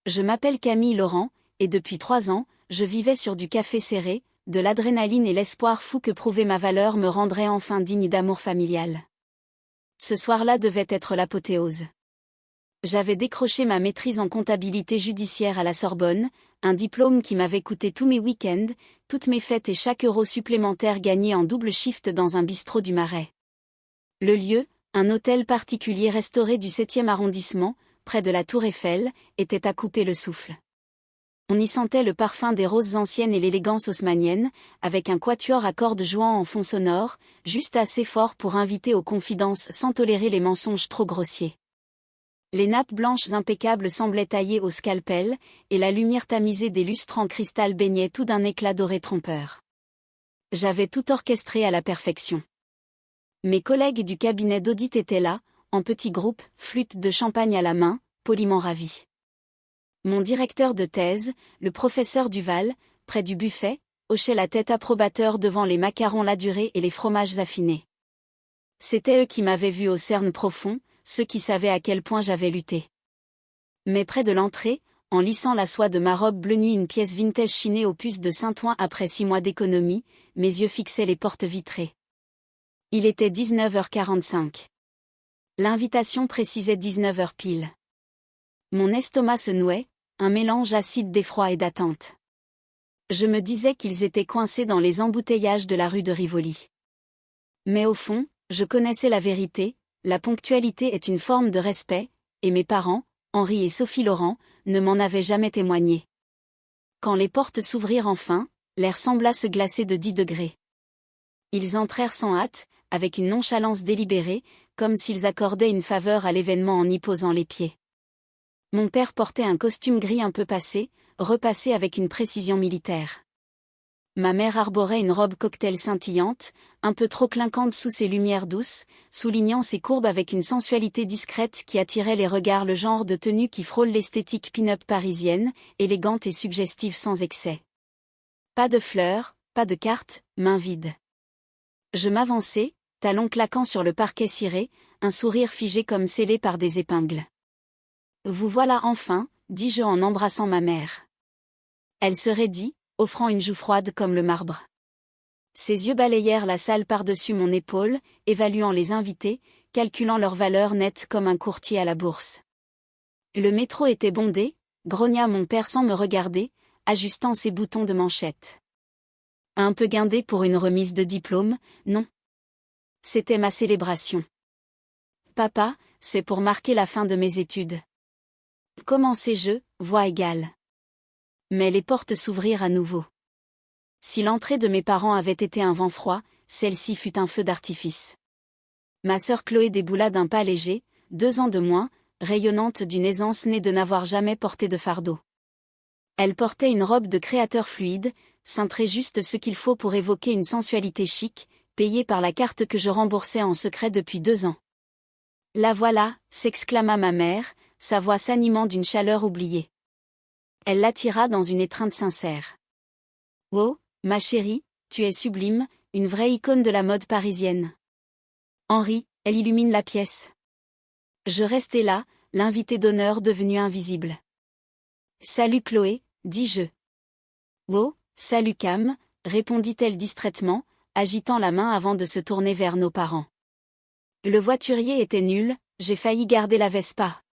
Je m'appelle Camille Laurent, et depuis 3 ans, je vivais sur du café serré, de l'adrénaline et l'espoir fou que prouver ma valeur me rendrait enfin digne d'amour familial. Ce soir-là devait être l'apothéose. J'avais décroché ma maîtrise en comptabilité judiciaire à la Sorbonne, un diplôme qui m'avait coûté tous mes week-ends, toutes mes fêtes et chaque euro supplémentaire gagné en double shift dans un bistrot du Marais. Le lieu, un hôtel particulier restauré du 7e arrondissement, près de la Tour Eiffel, était à couper le souffle. On y sentait le parfum des roses anciennes et l'élégance haussmannienne, avec un quatuor à cordes jouant en fond sonore, juste assez fort pour inviter aux confidences sans tolérer les mensonges trop grossiers. Les nappes blanches impeccables semblaient taillées au scalpel, et la lumière tamisée des lustres en cristal baignait tout d'un éclat doré trompeur. J'avais tout orchestré à la perfection. Mes collègues du cabinet d'audit étaient là, en petits groupes, flûte de champagne à la main, poliment ravis. Mon directeur de thèse, le professeur Duval, près du buffet, hochait la tête approbateur devant les macarons ladurés et les fromages affinés. C'étaient eux qui m'avaient vu au cerne profond, ceux qui savaient à quel point j'avais lutté. Mais près de l'entrée, en lissant la soie de ma robe bleu nuit, une pièce vintage chinée aux puces de Saint-Ouen après 6 mois d'économie, mes yeux fixaient les portes vitrées. Il était 19h45. L'invitation précisait 19h pile. Mon estomac se nouait, un mélange acide d'effroi et d'attente. Je me disais qu'ils étaient coincés dans les embouteillages de la rue de Rivoli. Mais au fond, je connaissais la vérité, la ponctualité est une forme de respect, et mes parents, Henri et Sophie Laurent, ne m'en avaient jamais témoigné. Quand les portes s'ouvrirent enfin, l'air sembla se glacer de 10 degrés. Ils entrèrent sans hâte, avec une nonchalance délibérée, comme s'ils accordaient une faveur à l'événement en y posant les pieds. Mon père portait un costume gris un peu passé, repassé avec une précision militaire. Ma mère arborait une robe cocktail scintillante, un peu trop clinquante sous ses lumières douces, soulignant ses courbes avec une sensualité discrète qui attirait les regards, le genre de tenue qui frôle l'esthétique pin-up parisienne, élégante et suggestive sans excès. Pas de fleurs, pas de cartes, mains vides. Je m'avançai, talons claquant sur le parquet ciré, un sourire figé comme scellé par des épingles. « Vous voilà enfin », dis-je en embrassant ma mère. Elle se raidit, offrant une joue froide comme le marbre. Ses yeux balayèrent la salle par-dessus mon épaule, évaluant les invités, calculant leur valeur nette comme un courtier à la bourse. Le métro était bondé, grogna mon père sans me regarder, ajustant ses boutons de manchette. Un peu guindé pour une remise de diplôme, non. C'était ma célébration. Papa, c'est pour marquer la fin de mes études. Commençai-je, voix égale. Mais les portes s'ouvrirent à nouveau. Si l'entrée de mes parents avait été un vent froid, celle-ci fut un feu d'artifice. Ma sœur Chloé déboula d'un pas léger, 2 ans de moins, rayonnante d'une aisance née de n'avoir jamais porté de fardeau. Elle portait une robe de créateur fluide, cintrée juste ce qu'il faut pour évoquer une sensualité chic, payée par la carte que je remboursais en secret depuis 2 ans. « La voilà », s'exclama ma mère, sa voix s'animant d'une chaleur oubliée. Elle l'attira dans une étreinte sincère. « Oh, ma chérie, tu es sublime, une vraie icône de la mode parisienne. » Henri, elle illumine la pièce. Je restai là, l'invité d'honneur devenu invisible. « Salut Chloé », dis-je. « Oh, salut Cam », répondit-elle distraitement, agitant la main avant de se tourner vers nos parents. Le voiturier était nul, j'ai failli garder la Vespa.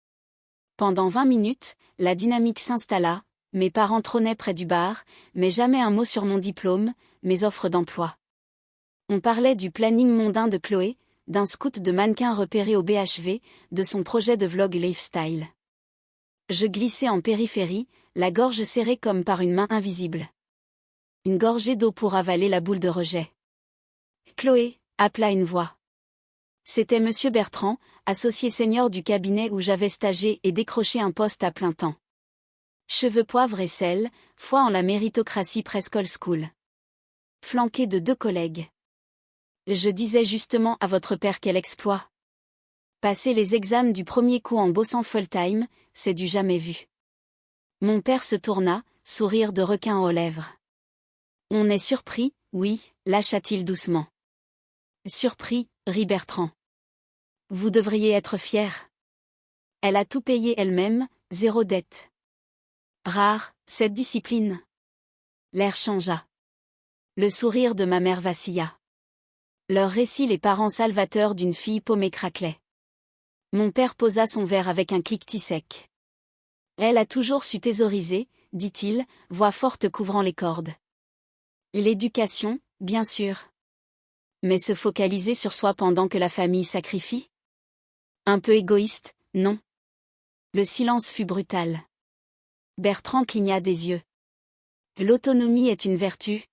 Pendant 20 minutes, la dynamique s'installa, mes parents trônaient près du bar, mais jamais un mot sur mon diplôme, mes offres d'emploi. On parlait du planning mondain de Chloé, d'un scout de mannequin repéré au BHV, de son projet de vlog lifestyle. Je glissais en périphérie, la gorge serrée comme par une main invisible. Une gorgée d'eau pour avaler la boule de rejet. « Chloé » appela une voix. C'était Monsieur Bertrand, associé senior du cabinet où j'avais stagé et décroché un poste à plein temps. Cheveux poivre et sel, foi en la méritocratie presque old school. Flanqué de 2 collègues. Je disais justement à votre père quel exploit. Passer les examens du premier coup en bossant full-time, c'est du jamais vu. Mon père se tourna, sourire de requin aux lèvres. On est surpris, oui, lâcha-t-il doucement. Surpris, rit Bertrand. Vous devriez être fier. Elle a tout payé elle-même, 0 dette. Rare, cette discipline. L'air changea. Le sourire de ma mère vacilla. Leur récit les parents salvateurs d'une fille paumée craquelaient. Mon père posa son verre avec un cliquetis sec. Elle a toujours su thésauriser, dit-il, voix forte couvrant les cordes. L'éducation, bien sûr. Mais se focaliser sur soi pendant que la famille sacrifie? Un peu égoïste, non? Le silence fut brutal. Bertrand cligna des yeux. L'autonomie est une vertu?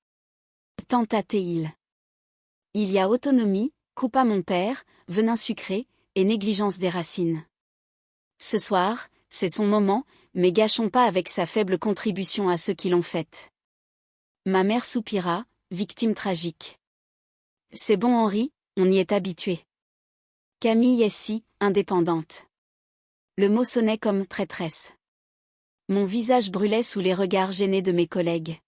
Tenta-t-il. Il y a autonomie, coupa mon père, venin sucré, et négligence des racines. Ce soir, c'est son moment, mais gâchons pas avec sa faible contribution à ceux qui l'ont faite. Ma mère soupira, victime tragique. C'est bon Henri, on y est habitué. Camille est si, indépendante. Le mot sonnait comme traîtresse. Mon visage brûlait sous les regards gênés de mes collègues.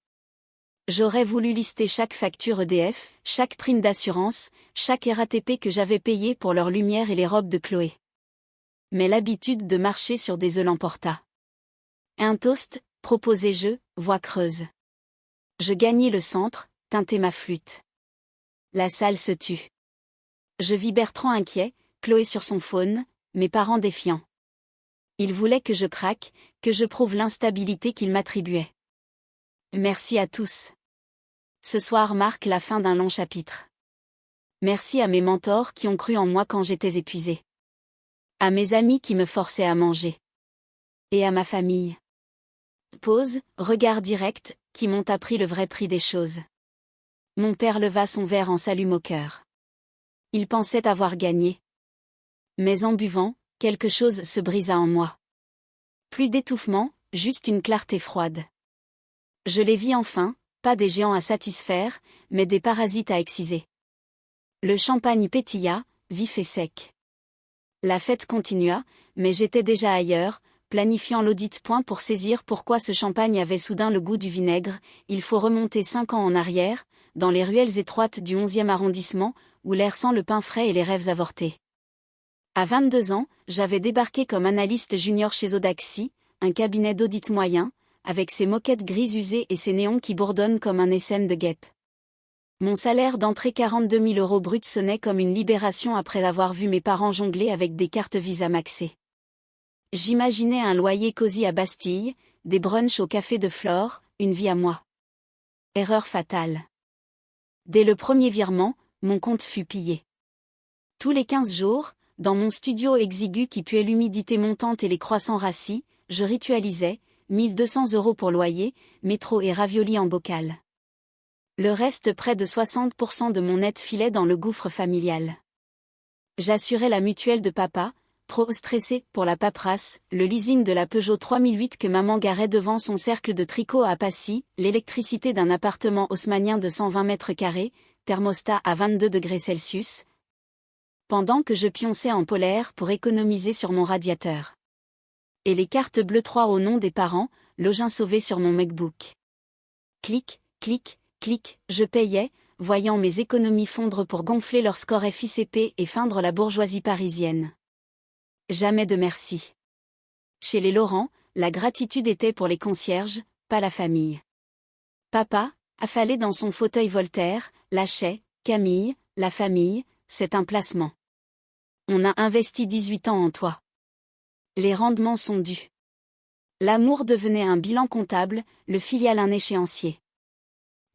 J'aurais voulu lister chaque facture EDF, chaque prime d'assurance, chaque RATP que j'avais payé pour leur lumière et les robes de Chloé. Mais l'habitude de marcher sur des œufs l'emporta. Un toast, proposai-je, voix creuse. Je gagnai le centre, tintai ma flûte. La salle se tut. Je vis Bertrand inquiet, Chloé sur son faune, mes parents défiants. Ils voulaient que je craque, que je prouve l'instabilité qu'ils m'attribuaient. Merci à tous. Ce soir marque la fin d'un long chapitre. Merci à mes mentors qui ont cru en moi quand j'étais épuisé. À mes amis qui me forçaient à manger. Et à ma famille. Pause, regard direct, qui m'ont appris le vrai prix des choses. Mon père leva son verre en salut moqueur. Il pensait avoir gagné. Mais en buvant, quelque chose se brisa en moi. Plus d'étouffement, juste une clarté froide. Je les vis enfin, pas des géants à satisfaire, mais des parasites à exciser. Le champagne pétilla, vif et sec. La fête continua, mais j'étais déjà ailleurs, planifiant l'audit. Pour saisir pourquoi ce champagne avait soudain le goût du vinaigre, il faut remonter 5 ans en arrière, dans les ruelles étroites du 11e arrondissement, où l'air sent le pain frais et les rêves avortés. À 22 ans, j'avais débarqué comme analyste junior chez Audaxi, un cabinet d'audit moyen, avec ses moquettes grises usées et ses néons qui bourdonnent comme un essaim de guêpes. Mon salaire d'entrée 42 000 € brut sonnait comme une libération après avoir vu mes parents jongler avec des cartes Visa maxées. J'imaginais un loyer cosy à Bastille, des brunchs au café de Flore, une vie à moi. Erreur fatale. Dès le premier virement, mon compte fut pillé. Tous les 15 jours, dans mon studio exigu qui puait l'humidité montante et les croissants rassis, je ritualisais, 1 200 € pour loyer, métro et raviolis en bocal. Le reste, près de 60% de mon net filait dans le gouffre familial. J'assurais la mutuelle de papa, trop stressé pour la paperasse, le leasing de la Peugeot 3008 que maman garait devant son cercle de tricot à Passy, l'électricité d'un appartement haussmannien de 120 mètres carrés, thermostat à 22 degrés Celsius, pendant que je pionçais en polaire pour économiser sur mon radiateur. Et les cartes bleues 3 au nom des parents, login sauvé sur mon MacBook. Clic, clic, clic, je payais, voyant mes économies fondre pour gonfler leur score FICP et feindre la bourgeoisie parisienne. Jamais de merci. Chez les Laurent, la gratitude était pour les concierges, pas la famille. Papa, affalé dans son fauteuil Voltaire, lâchait, Camille, la famille, c'est un placement. On a investi 18 ans en toi. Les rendements sont dus. L'amour devenait un bilan comptable, le filial un échéancier.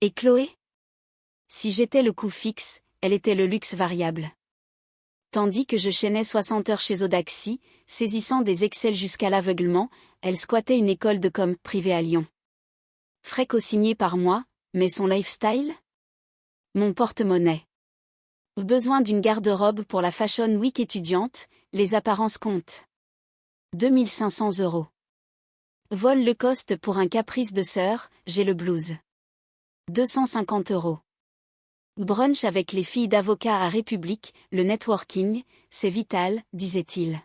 Et Chloé? Si j'étais le coût fixe, elle était le luxe variable. Tandis que je chaînais 60 heures chez Audaxi, saisissant des Excel jusqu'à l'aveuglement, elle squattait une école de com privée à Lyon. Frais co-signé par moi, mais son lifestyle? Mon porte-monnaie. Besoin d'une garde-robe pour la Fashion Week étudiante, les apparences comptent. 2 500 €. Vol le coste pour un caprice de sœur, j'ai le blues. 250 €. Brunch avec les filles d'avocats à République, le networking, c'est vital, disait-il.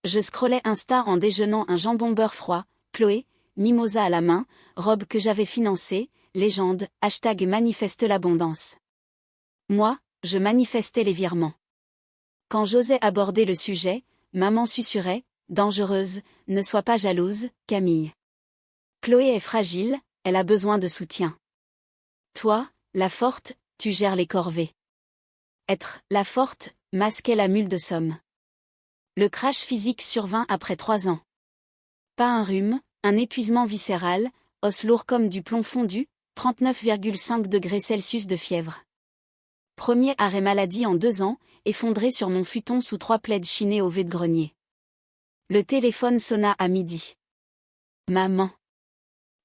Je scrollais Insta en déjeunant un jambon beurre froid, Chloé, mimosa à la main, robe que j'avais financée, légende, #manifeste l'abondance. Moi, je manifestais les virements. Quand j'osais aborder le sujet, maman susurrait, dangereuse, ne sois pas jalouse, Camille. Chloé est fragile, elle a besoin de soutien. Toi, la forte, tu gères les corvées. Être la forte masquait la mule de Somme. Le crash physique survint après 3 ans. Pas un rhume, un épuisement viscéral, os lourds comme du plomb fondu, 39,5 degrés Celsius de fièvre. Premier arrêt maladie en 2 ans, effondré sur mon futon sous 3 plaids chinés au vide-grenier. Le téléphone sonna à midi. Maman.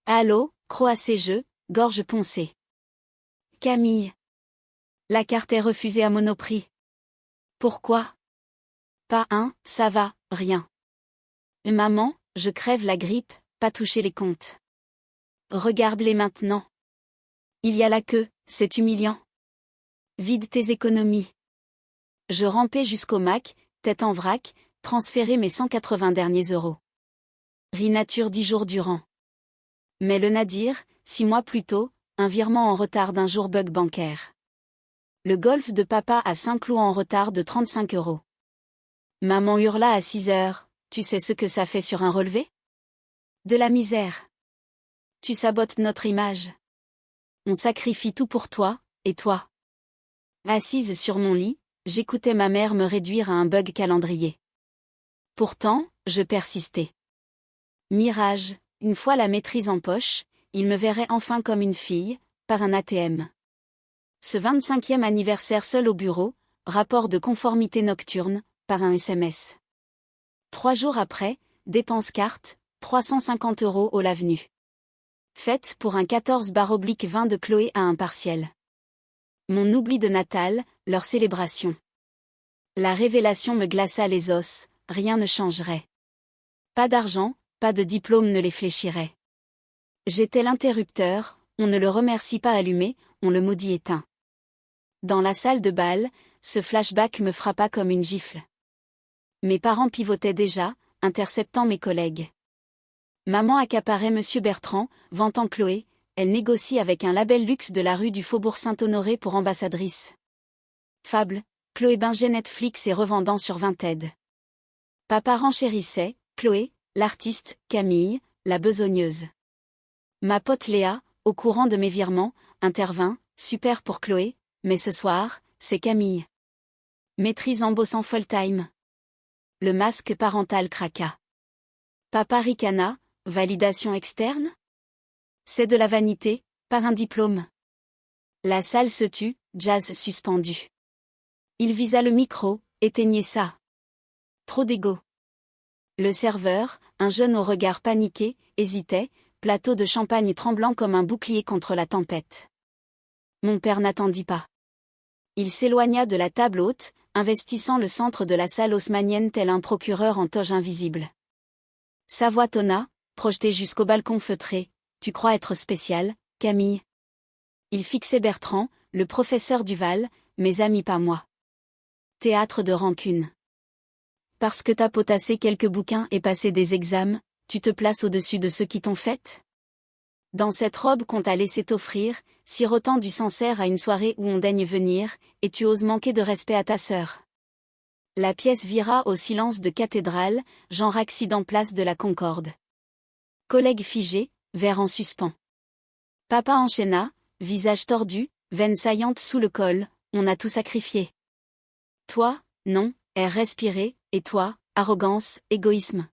Allô, croc à ses jeux, gorge poncée. Camille. La carte est refusée à Monoprix. Pourquoi? Pas un, ça va, rien. Maman, je crève la grippe, pas toucher les comptes. Regarde-les maintenant. Il y a la queue, c'est humiliant. Vide tes économies. Je rampais jusqu'au Mac, tête en vrac, transférer mes 180 derniers euros. Rinature 10 jours durant. Mais le nadir, 6 mois plus tôt, un virement en retard d'un jour bug bancaire. Le golf de papa à Saint-Cloud en retard de 35 euros. Maman hurla à 6 heures, tu sais ce que ça fait sur un relevé? De la misère. Tu sabotes notre image. On sacrifie tout pour toi, et toi. Assise sur mon lit, j'écoutais ma mère me réduire à un bug calendrier. Pourtant, je persistais. Mirage, une fois la maîtrise en poche, il me verrait enfin comme une fille, pas un ATM. Ce 25e anniversaire seul au bureau, rapport de conformité nocturne, pas un SMS. 3 jours après, dépense carte, 350 euros au l'avenue. Fête pour un 14/20 de Chloé à un partiel. Mon oubli de Natal, leur célébration. La révélation me glaça les os, rien ne changerait. Pas d'argent, pas de diplôme ne les fléchirait. J'étais l'interrupteur, on ne le remercie pas allumé, on le maudit éteint. Dans la salle de bal, ce flashback me frappa comme une gifle. Mes parents pivotaient déjà, interceptant mes collègues. Maman accaparait Monsieur Bertrand, vantant Chloé, elle négocie avec un label luxe de la rue du Faubourg Saint-Honoré pour ambassadrice. Fable, Chloé bingeait Netflix et revendant sur Vinted. Papa renchérissait, Chloé, l'artiste, Camille, la besogneuse. Ma pote Léa, au courant de mes virements, intervint, super pour Chloé, mais ce soir, c'est Camille. Maîtrise en bossant full-time. Le masque parental craqua. Papa ricana, validation externe? C'est de la vanité, pas un diplôme. La salle se tut, jazz suspendu. Il visa le micro, éteignez ça. Trop d'égo. Le serveur, un jeune au regard paniqué, hésitait, plateau de champagne tremblant comme un bouclier contre la tempête. Mon père n'attendit pas. Il s'éloigna de la table haute, investissant le centre de la salle haussmannienne tel un procureur en toge invisible. Sa voix tonna, projetée jusqu'au balcon feutré. Tu crois être spécial, Camille? Il fixait Bertrand, le professeur Duval, mes amis pas moi. Théâtre de rancune. Parce que t'as potassé quelques bouquins et passé des examens, tu te places au-dessus de ceux qui t'ont faite? Dans cette robe qu'on t'a laissé t'offrir, sirotant du Sancerre à une soirée où on daigne venir, et tu oses manquer de respect à ta sœur. La pièce vira au silence de cathédrale, genre accident place de la Concorde. Collègue figé, verre en suspens. Papa enchaîna, visage tordu, veine saillante sous le col, on a tout sacrifié. Toi, non, air respiré, et toi, arrogance, égoïsme.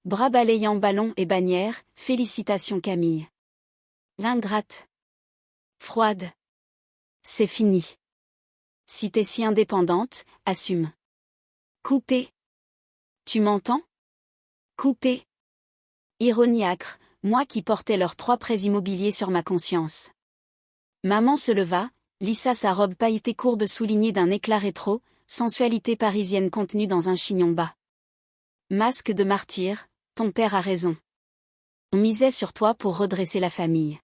Bras balayant ballon et bannière, félicitations Camille. L'ingrate. Froide. C'est fini. Si t'es si indépendante, assume. Coupé. Tu m'entends? Coupé. Ironie âcre, moi qui portais leurs 3 prêts immobiliers sur ma conscience. Maman se leva, lissa sa robe pailletée courbe soulignée d'un éclat rétro, sensualité parisienne contenue dans un chignon bas. Masque de martyr, ton père a raison. On misait sur toi pour redresser la famille.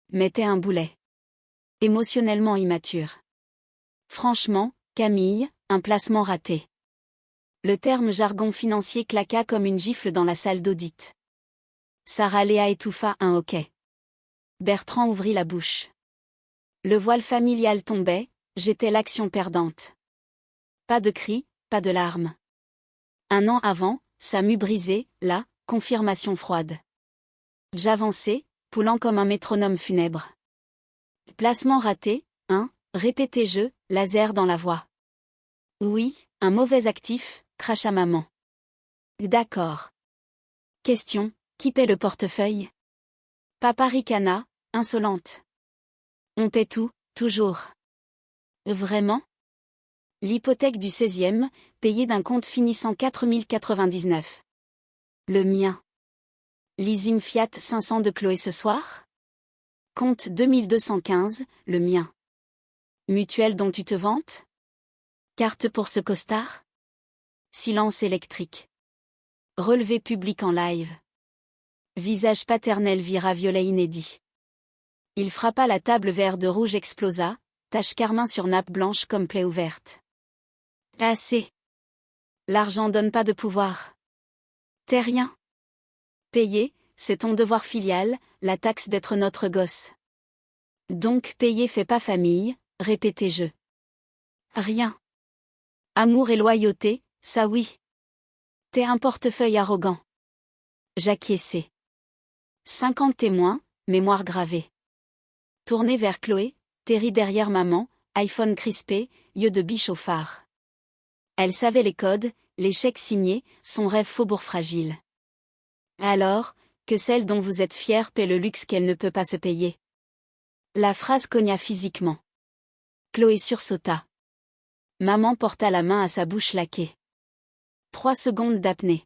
Mais t'es un boulet. Émotionnellement immature. Franchement, Camille, un placement raté. Le terme jargon financier claqua comme une gifle dans la salle d'audit. Sarah Léa étouffa un hoquet. Bertrand ouvrit la bouche. Le voile familial tombait, j'étais l'action perdante. Pas de cris, pas de larmes. 1 an avant, Samu brisé, là, confirmation froide. J'avançai, poulant comme un métronome funèbre. Placement raté, hein, répétai-je, laser dans la voix. Oui, un mauvais actif, cracha maman. D'accord. Question, qui paie le portefeuille? Papa ricana, insolente. On paie tout, toujours. Vraiment? L'hypothèque du 16e, payée d'un compte finissant 4099. Le mien. Leasing Fiat 500 de Chloé ce soir? Compte 2215, le mien. Mutuelle dont tu te vantes? Carte pour ce costard? Silence électrique. Relevé public en live. Visage paternel vira violet inédit. Il frappa la table, verre de rouge explosa, tache carmin sur nappe blanche comme plaie ouverte. Assez. L'argent donne pas de pouvoir. T'es rien. Payer, c'est ton devoir filial, la taxe d'être notre gosse. Donc payer fait pas famille, répétai-je. Rien. Amour et loyauté, ça oui. T'es un portefeuille arrogant. J'acquiesçai. 50 témoins, mémoire gravée. Tourné vers Chloé, Terry derrière maman, iPhone crispé, yeux de biche au phare. Elle savait les codes, les chèques signés, son rêve faubourg fragile. Alors, que celle dont vous êtes fière paie le luxe qu'elle ne peut pas se payer. La phrase cogna physiquement. Chloé sursauta. Maman porta la main à sa bouche laquée. 3 secondes d'apnée.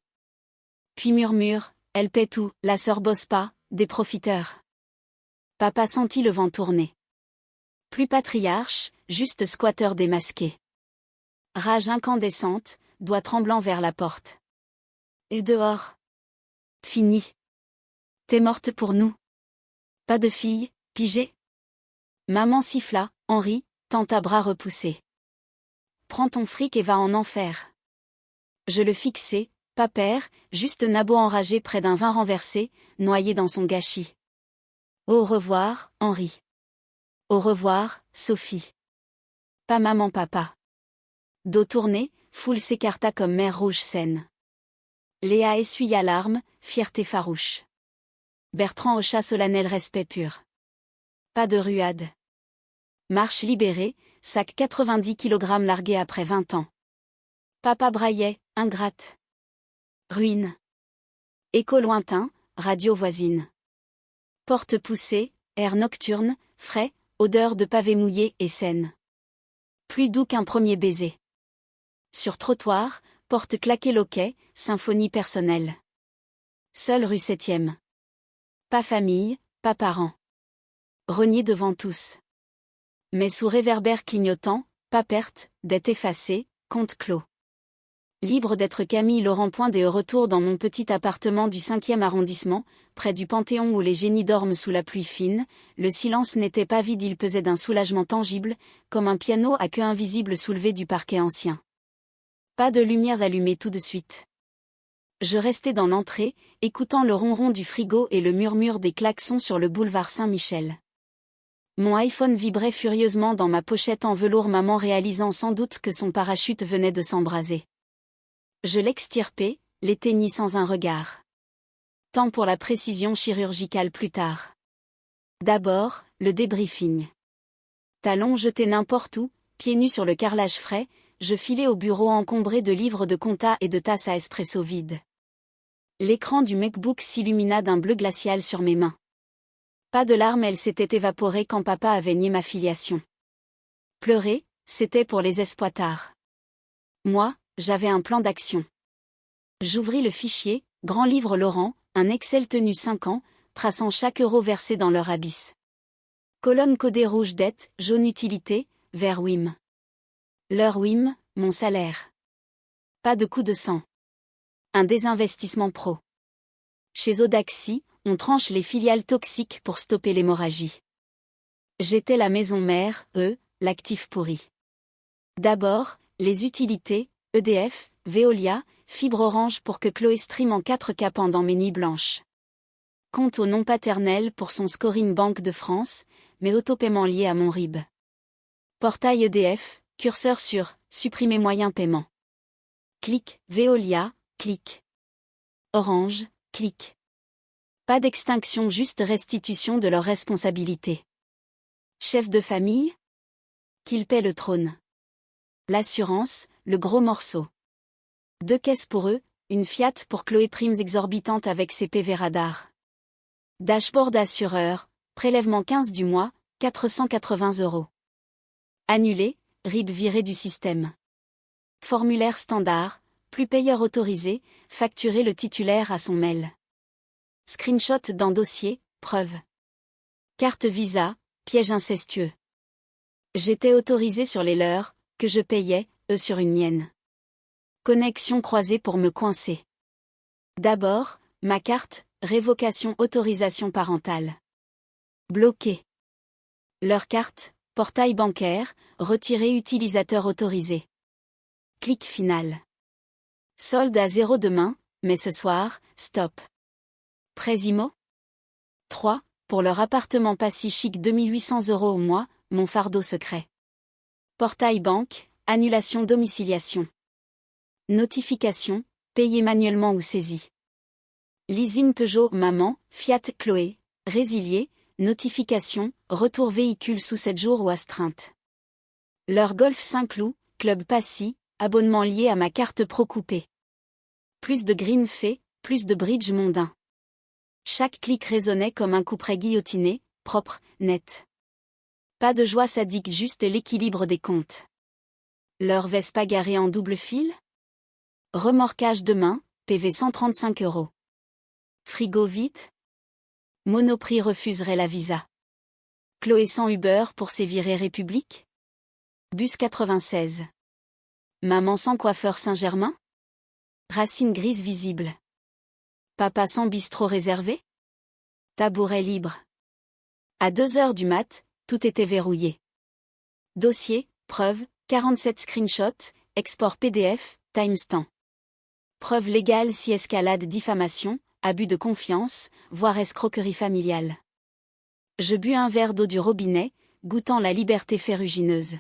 Puis murmure, elle paie tout, la sœur bosse pas, des profiteurs. Papa sentit le vent tourner. Plus patriarche, juste squatteur démasqué. Rage incandescente, doigt tremblant vers la porte. Et dehors. Fini. T'es morte pour nous. Pas de fille, pigée. Maman siffla, Henri, tenta bras repoussés. Prends ton fric et va en enfer. Je le fixai, pas père, juste nabo enragé près d'un vin renversé, noyé dans son gâchis. Au revoir, Henri. Au revoir, Sophie. Pas maman papa. Dos tourné, foule s'écarta comme mer rouge saine. Léa essuya larmes, fierté farouche. Bertrand hocha solennel respect pur. Pas de ruade. Marche libérée, sac 90 kg largué après 20 ans. Papa braillait, ingrate. Ruine. Écho lointain, radio voisine. Porte poussée, air nocturne, frais, odeur de pavé mouillé et saine. Plus doux qu'un premier baiser. Sur trottoir, porte claquée loquet, symphonie personnelle. Seule rue 7e. Pas famille, pas parents. Renié devant tous. Mais sous réverbère clignotant, pas perte, dette effacée, compte clos. Libre d'être Camille Laurent. Des retour dans mon petit appartement du 5e arrondissement, près du Panthéon où les génies dorment sous la pluie fine, le silence n'était pas vide, il pesait d'un soulagement tangible, comme un piano à queue invisible soulevé du parquet ancien. Pas de lumières allumées tout de suite. Je restais dans l'entrée, écoutant le ronron du frigo et le murmure des klaxons sur le boulevard Saint-Michel. Mon iPhone vibrait furieusement dans ma pochette en velours, maman réalisant sans doute que son parachute venait de s'embraser. Je l'extirpai, l'éteignis sans un regard. Tant pour la précision chirurgicale plus tard. D'abord, le débriefing. Talons jetés n'importe où, pieds nus sur le carrelage frais, je filai au bureau encombré de livres de compta et de tasses à espresso vides. L'écran du MacBook s'illumina d'un bleu glacial sur mes mains. Pas de larmes, elles s'étaient évaporées quand papa avait nié ma filiation. Pleurer, c'était pour les espoitards. Moi, j'avais un plan d'action. J'ouvris le fichier, grand livre Laurent, un Excel tenu 5 ans, traçant chaque euro versé dans leur abysse. Colonne codée rouge dette, jaune utilité, vert WIM. L'heure WIM, mon salaire. Pas de coup de sang. Un désinvestissement pro. Chez Audaxi, on tranche les filiales toxiques pour stopper l'hémorragie. J'étais la maison mère, l'actif pourri. D'abord, les utilités, EDF, Veolia, fibre orange pour que Chloé stream en 4K pendant mes nuits blanches. Compte au nom paternel pour son scoring Banque de France, mais autopaiement lié à mon RIB. Portail EDF, curseur sur supprimer moyen paiement. Clic, Veolia, clic. Orange, clic. Pas d'extinction, juste restitution de leurs responsabilités. Chef de famille? Qu'ils paient le trône. L'assurance, le gros morceau. 2 caisses pour eux, une Fiat pour Chloé, primes exorbitantes avec ses PV radars. Dashboard assureur, prélèvement 15 du mois, 480 €. Annulé, RIB viré du système. Formulaire standard, plus payeur autorisé, facturer le titulaire à son mail. Screenshot dans dossier, preuve. Carte Visa, piège incestueux. J'étais autorisé sur les leurs, que je payais, eux sur une mienne. Connexion croisée pour me coincer. D'abord, ma carte, révocation autorisation parentale. Bloqué. Leur carte, portail bancaire, retirer utilisateur autorisé. Clic final. Solde à 0 demain, mais ce soir, stop. Présimo 3, pour leur appartement pas si chic 2800 € au mois, mon fardeau secret. Portail banque, annulation domiciliation. Notification, payé manuellement ou saisi. Leasing Peugeot maman, Fiat Chloé, résilié, notification, retour véhicule sous 7 jours ou astreinte. Leur Golf Saint-Cloud, Club Passy, abonnement lié à ma carte Pro coupée. Plus de green fait, plus de bridge mondain. Chaque clic résonnait comme un couperet guillotiné, propre, net. Pas de joie sadique, juste l'équilibre des comptes. Leur Vespa garée en double fil? Remorquage demain, PV 135 €. Frigo vide? Monoprix refuserait la visa. Chloé sans Uber pour ses virées République? Bus 96. Maman sans coiffeur Saint-Germain? Racine grise visible. Papa sans bistrot réservé? Tabouret libre. À 2 heures du mat, tout était verrouillé. Dossier, preuve, 47 screenshots, export PDF, timestamp. Preuve légale si escalade diffamation, abus de confiance, voire escroquerie familiale. Je bus un verre d'eau du robinet, goûtant la liberté ferrugineuse.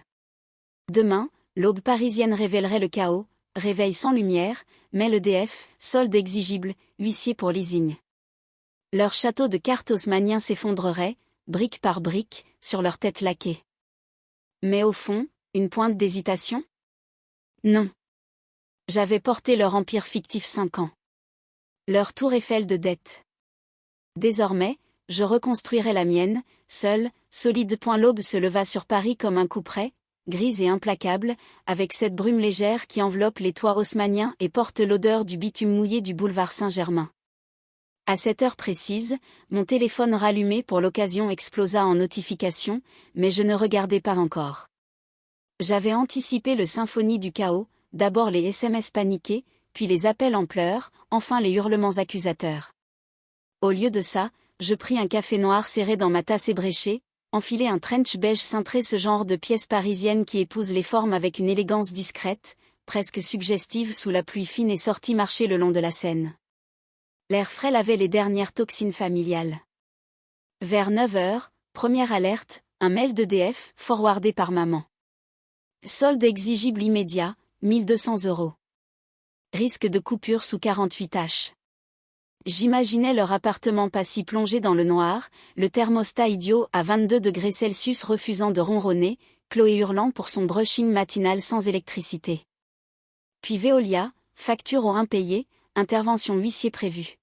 Demain, l'aube parisienne révélerait le chaos, réveil sans lumière, mail EDF, solde exigible, huissier pour leasing. Leur château de cartes haussmannien s'effondrerait, brique par brique, sur leur tête laquée. Mais au fond, une pointe d'hésitation? Non. J'avais porté leur empire fictif 5 ans. Leur tour Eiffel de dette. Désormais, je reconstruirais la mienne, seule, solide. L'aube se leva sur Paris comme un couperet, grise et implacable, avec cette brume légère qui enveloppe les toits haussmanniens et porte l'odeur du bitume mouillé du boulevard Saint-Germain. À cette heure précise, mon téléphone rallumé pour l'occasion explosa en notification, mais je ne regardais pas encore. J'avais anticipé le symphonie du chaos, d'abord les SMS paniqués, puis les appels en pleurs, enfin les hurlements accusateurs. Au lieu de ça, je pris un café noir serré dans ma tasse ébréchée, enfilé un trench beige cintré, ce genre de pièce parisienne qui épouse les formes avec une élégance discrète, presque suggestive sous la pluie fine, et sorti marcher le long de la Seine. L'air frais lavait les dernières toxines familiales. Vers 9 heures, première alerte, un mail d'EDF, forwardé par maman. Solde exigible immédiat, 1200 €. Risque de coupure sous 48 H. J'imaginais leur appartement pas si plongé dans le noir, le thermostat idiot à 22 degrés Celsius refusant de ronronner, Chloé hurlant pour son brushing matinal sans électricité. Puis Veolia, facture au impayé, intervention huissier prévue.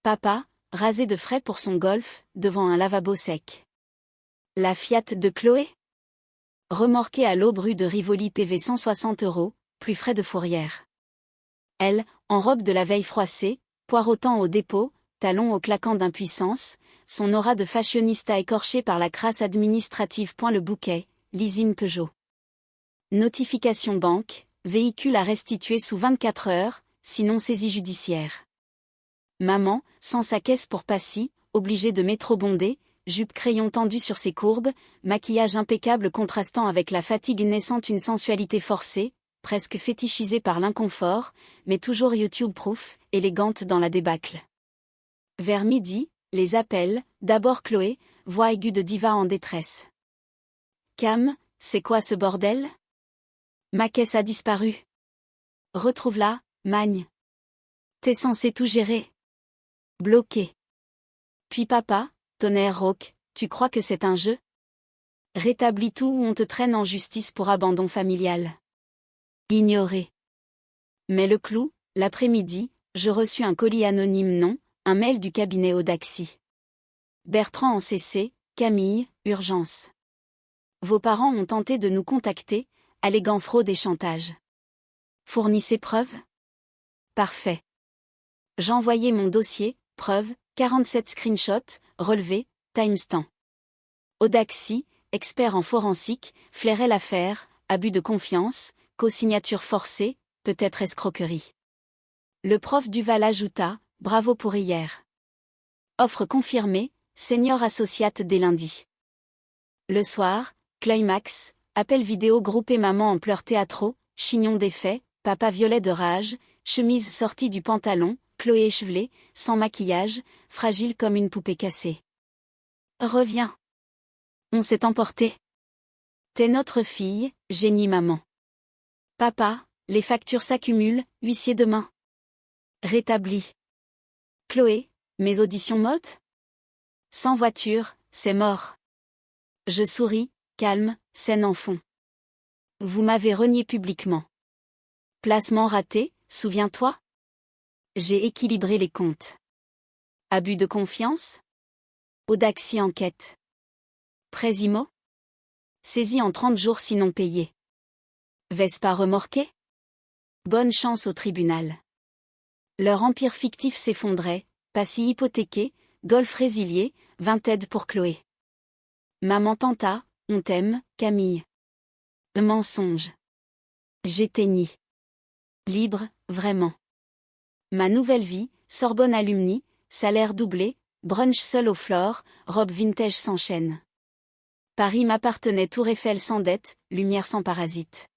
Papa, rasé de frais pour son golf, devant un lavabo sec. La Fiat de Chloé? Remorquée à l'aube rue de Rivoli, PV 160 €, plus frais de fourrière. Elle, en robe de la veille froissée, poireautant au dépôt, talons au claquant d'impuissance, son aura de fashionista écorchée par la crasse administrative. Le bouquet, leasing Peugeot. Notification banque, véhicule à restituer sous 24 heures, sinon saisie judiciaire. Maman, sans sa caisse pour Passy, obligée de métro bondé, jupe crayon tendue sur ses courbes, maquillage impeccable contrastant avec la fatigue naissante, une sensualité forcée, presque fétichisée par l'inconfort, mais toujours YouTube-proof, élégante dans la débâcle. Vers midi, les appels, d'abord Chloé, voix aiguë de diva en détresse. Cam, c'est quoi ce bordel? Ma caisse a disparu. Retrouve-la, Magne. T'es censé tout gérer. Bloqué. Puis papa, tonnerre rauque, tu crois que c'est un jeu? Rétablis tout ou on te traîne en justice pour abandon familial. Ignoré. Mais le clou, l'après-midi, je reçus un colis anonyme non, un mail du cabinet Audaxi. Bertrand en CC, Camille, urgence. Vos parents ont tenté de nous contacter, alléguant fraude et chantage. Fournissez preuves? Parfait. J'envoyais mon dossier, preuve, 47 screenshots, relevés, timestamp. Audaxi, expert en forensique, flairait l'affaire, abus de confiance, co-signature forcée, peut-être escroquerie. Le prof Duval ajouta, bravo pour hier. Offre confirmée, senior associate dès lundi. Le soir, climax, appel vidéo groupe et maman en pleurs théâtraux, chignon défait, papa violet de rage, chemise sortie du pantalon, Chloé échevelée, sans maquillage, fragile comme une poupée cassée. Reviens. On s'est emporté. T'es notre fille, génie maman. Papa, les factures s'accumulent, huissier demain. Rétabli. Chloé, mes auditions mode? Sans voiture, c'est mort. Je souris, calme, scène en fond. Vous m'avez renié publiquement. Placement raté, souviens-toi? J'ai équilibré les comptes. Abus de confiance? Audaxi enquête. Présimo? Saisi en 30 jours sinon payé. Vespa remorqué? Bonne chance au tribunal. Leur empire fictif s'effondrait, Passy hypothéqué, golf résilié, 20 aides pour Chloé. Maman tenta, on t'aime, Camille. Mensonge. J'éteignis. Libre, vraiment. Ma nouvelle vie, Sorbonne alumni, salaire doublé, brunch seul au Flore, robe vintage sans chaîne. Paris m'appartenait, Tour Eiffel sans dette, lumière sans parasite.